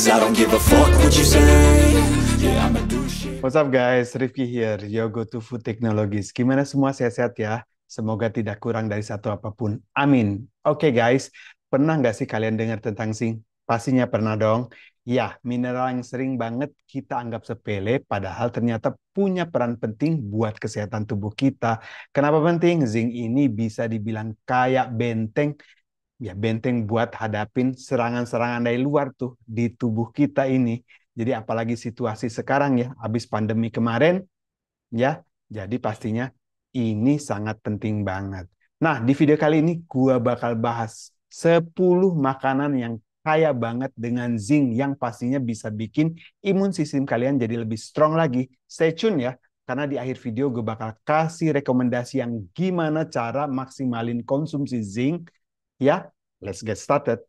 Cause I don't give a fuck what you say. Yeah, I'ma do shit. What's up guys, Rifki here, your go-to food technologies. Gimana semua sehat-sehat ya? Semoga tidak kurang dari satu apapun. Amin. Oke guys, pernah nggak sih kalian dengar tentang zinc? Pastinya pernah dong. Ya, mineral yang sering banget kita anggap sepele, padahal ternyata punya peran penting buat kesehatan tubuh kita. Kenapa penting? Zinc ini bisa dibilang kayak benteng, ya benteng buat hadapin serangan-serangan dari luar tuh di tubuh kita ini. Jadi apalagi situasi sekarang ya, habis pandemi kemarin ya, jadi pastinya ini sangat penting banget. Nah, di video kali ini gua bakal bahas 10 makanan yang kaya banget dengan zinc yang pastinya bisa bikin imun sistem kalian jadi lebih strong lagi. Stay tune ya, karena di akhir video gue bakal kasih rekomendasi yang gimana cara maksimalin konsumsi zinc. Ya, let's get started.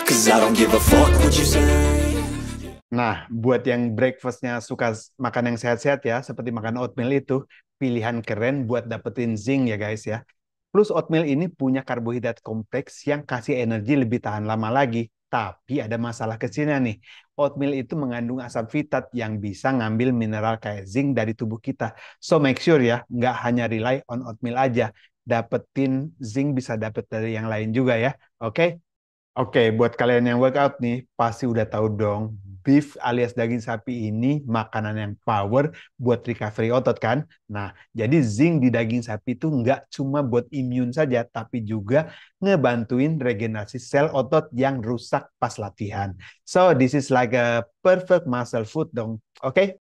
Cause I don't give a fuck what you say. Nah, buat yang breakfastnya suka makan yang sehat-sehat ya, seperti makan oatmeal itu, pilihan keren buat dapetin zinc ya guys ya. Plus oatmeal ini punya karbohidrat kompleks yang kasih energi lebih tahan lama lagi. Tapi ada masalah kecilnya nih. Oatmeal itu mengandung asam fitat yang bisa ngambil mineral kayak zinc dari tubuh kita. So make sure ya, nggak hanya rely on oatmeal aja. Dapetin zinc bisa dapet dari yang lain juga ya. Oke? Oke, buat kalian yang workout nih, pasti udah tahu dong, beef alias daging sapi ini makanan yang power buat recovery otot kan? Nah, jadi zinc di daging sapi itu nggak cuma buat imun saja, tapi juga ngebantuin regenerasi sel otot yang rusak pas latihan. So, this is like a perfect muscle food dong, oke?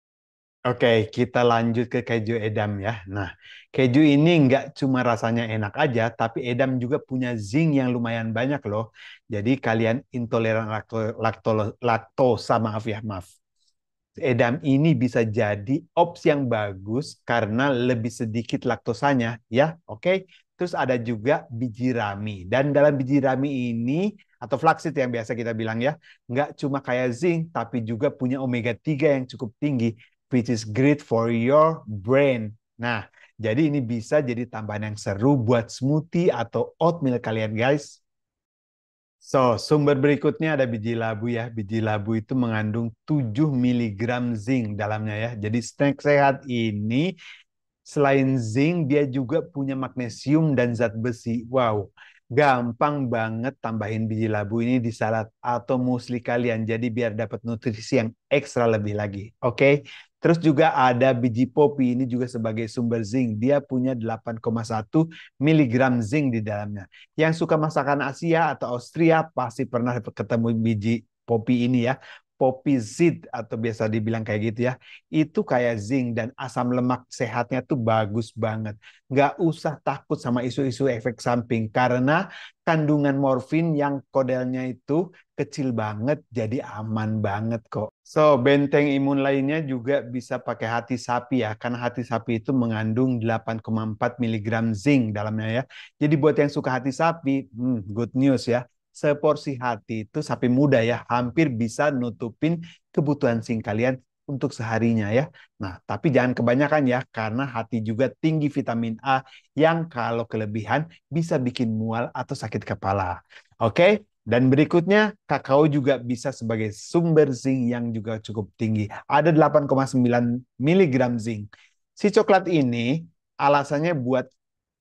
Oke, kita lanjut ke keju edam ya. Nah, keju ini nggak cuma rasanya enak aja, tapi edam juga punya zinc yang lumayan banyak loh. Jadi kalian intoleran laktosa, maaf ya, maaf. Edam ini bisa jadi opsi yang bagus karena lebih sedikit laktosanya ya. Oke. Terus ada juga biji rami. Dan dalam biji rami ini atau flaxseed yang biasa kita bilang ya, nggak cuma kayak zinc tapi juga punya omega 3 yang cukup tinggi which is great for your brain. Nah, jadi ini bisa jadi tambahan yang seru buat smoothie atau oatmeal kalian guys. So, sumber berikutnya ada biji labu ya. Biji labu itu mengandung 7 miligram zinc dalamnya ya. Jadi snack sehat ini selain zinc dia juga punya magnesium dan zat besi. Wow, gampang banget tambahin biji labu ini di salad atau musli kalian. Jadi biar dapat nutrisi yang ekstra lebih lagi. Oke. Terus juga ada biji popi ini juga sebagai sumber zinc. Dia punya 8,1 miligram zinc di dalamnya. Yang suka masakan Asia atau Austria pasti pernah ketemu biji popi ini ya. Poppy seed atau biasa dibilang kayak gitu ya. Itu kayak zinc dan asam lemak sehatnya tuh bagus banget. Nggak usah takut sama isu-isu efek samping karena kandungan morfin yang kodelnya itu kecil banget jadi aman banget kok. So, benteng imun lainnya juga bisa pakai hati sapi ya, karena hati sapi itu mengandung 8,4 miligram zinc dalamnya ya. Jadi buat yang suka hati sapi, good news ya. Seporsi hati itu sapi muda ya, hampir bisa nutupin kebutuhan zinc kalian untuk seharinya ya. Nah, tapi jangan kebanyakan ya, karena hati juga tinggi vitamin A yang kalau kelebihan bisa bikin mual atau sakit kepala. Oke, dan berikutnya kakao juga bisa sebagai sumber zinc yang juga cukup tinggi. Ada 8,9 miligram zinc. Si coklat ini alasannya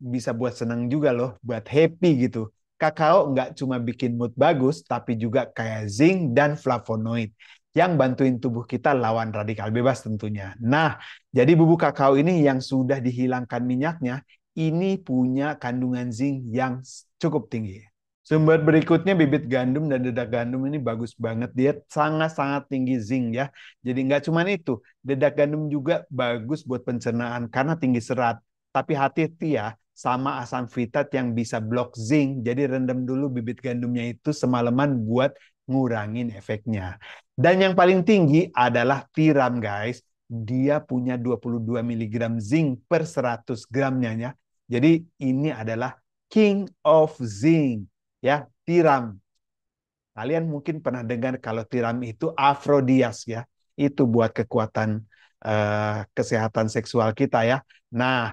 bisa buat senang juga loh, buat happy gitu. Kakao nggak cuma bikin mood bagus, tapi juga kayak zinc dan flavonoid yang bantuin tubuh kita lawan radikal bebas tentunya. Nah, jadi bubuk kakao ini yang sudah dihilangkan minyaknya, ini punya kandungan zinc yang cukup tinggi. Sumber berikutnya bibit gandum dan dedak gandum ini bagus banget. Dia sangat-sangat tinggi zinc ya. Jadi nggak cuma itu, dedak gandum juga bagus buat pencernaan karena tinggi serat. Tapi hati-hati ya, sama asam fitat yang bisa blok zinc. Jadi rendam dulu bibit gandumnya itu semalaman buat ngurangin efeknya. Dan yang paling tinggi adalah tiram guys. Dia punya 22 miligram zinc per 100 gramnya ya. Jadi ini adalah king of zinc ya, tiram. Kalian mungkin pernah dengar kalau tiram itu afrodias ya. Itu buat kekuatan kesehatan seksual kita ya. Nah,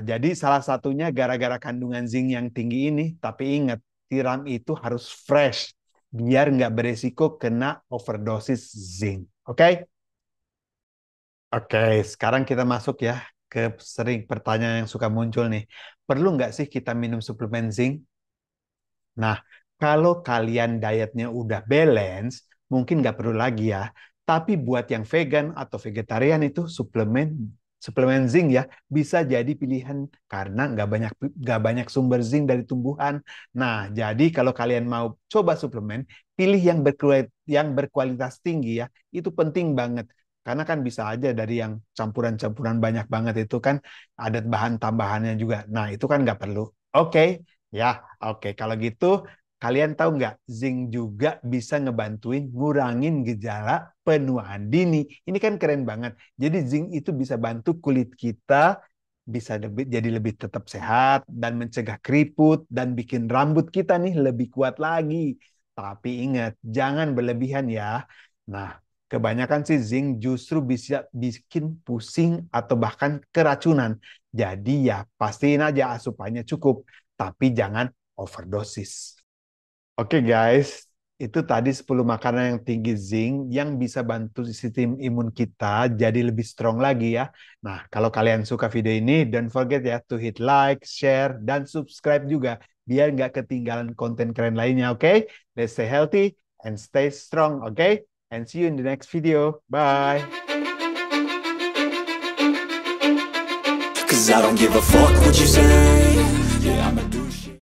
jadi salah satunya gara-gara kandungan zinc yang tinggi ini, tapi ingat, tiram itu harus fresh biar nggak beresiko kena overdosis zinc. Oke? Oke, sekarang kita masuk ya ke sering pertanyaan yang suka muncul nih. Perlu nggak sih kita minum suplemen zinc? Nah, kalau kalian dietnya udah balance, mungkin nggak perlu lagi ya. Tapi buat yang vegan atau vegetarian itu suplemen suplemen zinc ya bisa jadi pilihan karena nggak banyak sumber zinc dari tumbuhan. Nah, jadi kalau kalian mau coba suplemen, pilih yang berkualitas tinggi ya. Itu penting banget. Karena kan bisa aja dari yang campuran-campuran banyak banget itu kan ada bahan tambahannya juga. Nah, itu kan nggak perlu. Oke, ya, oke. Kalau gitu, kalian tahu nggak, zinc juga bisa ngebantuin ngurangin gejala penuaan dini. Ini kan keren banget. Jadi zinc itu bisa bantu kulit kita jadi lebih tetap sehat dan mencegah keriput dan bikin rambut kita nih lebih kuat lagi. Tapi ingat, jangan berlebihan ya. Nah, kebanyakan sih zinc justru bisa bikin pusing atau bahkan keracunan. Jadi ya pastiin aja asupannya cukup, tapi jangan overdosis. Oke guys, itu tadi 10 makanan yang tinggi zinc yang bisa bantu sistem imun kita jadi lebih strong lagi ya. Nah, kalau kalian suka video ini, don't forget ya to hit like, share, dan subscribe juga biar nggak ketinggalan konten keren lainnya, oke? Let's stay healthy and stay strong, oke? And see you in the next video. Bye! Cause I don't give a fuck what you say. Yeah, I'ma do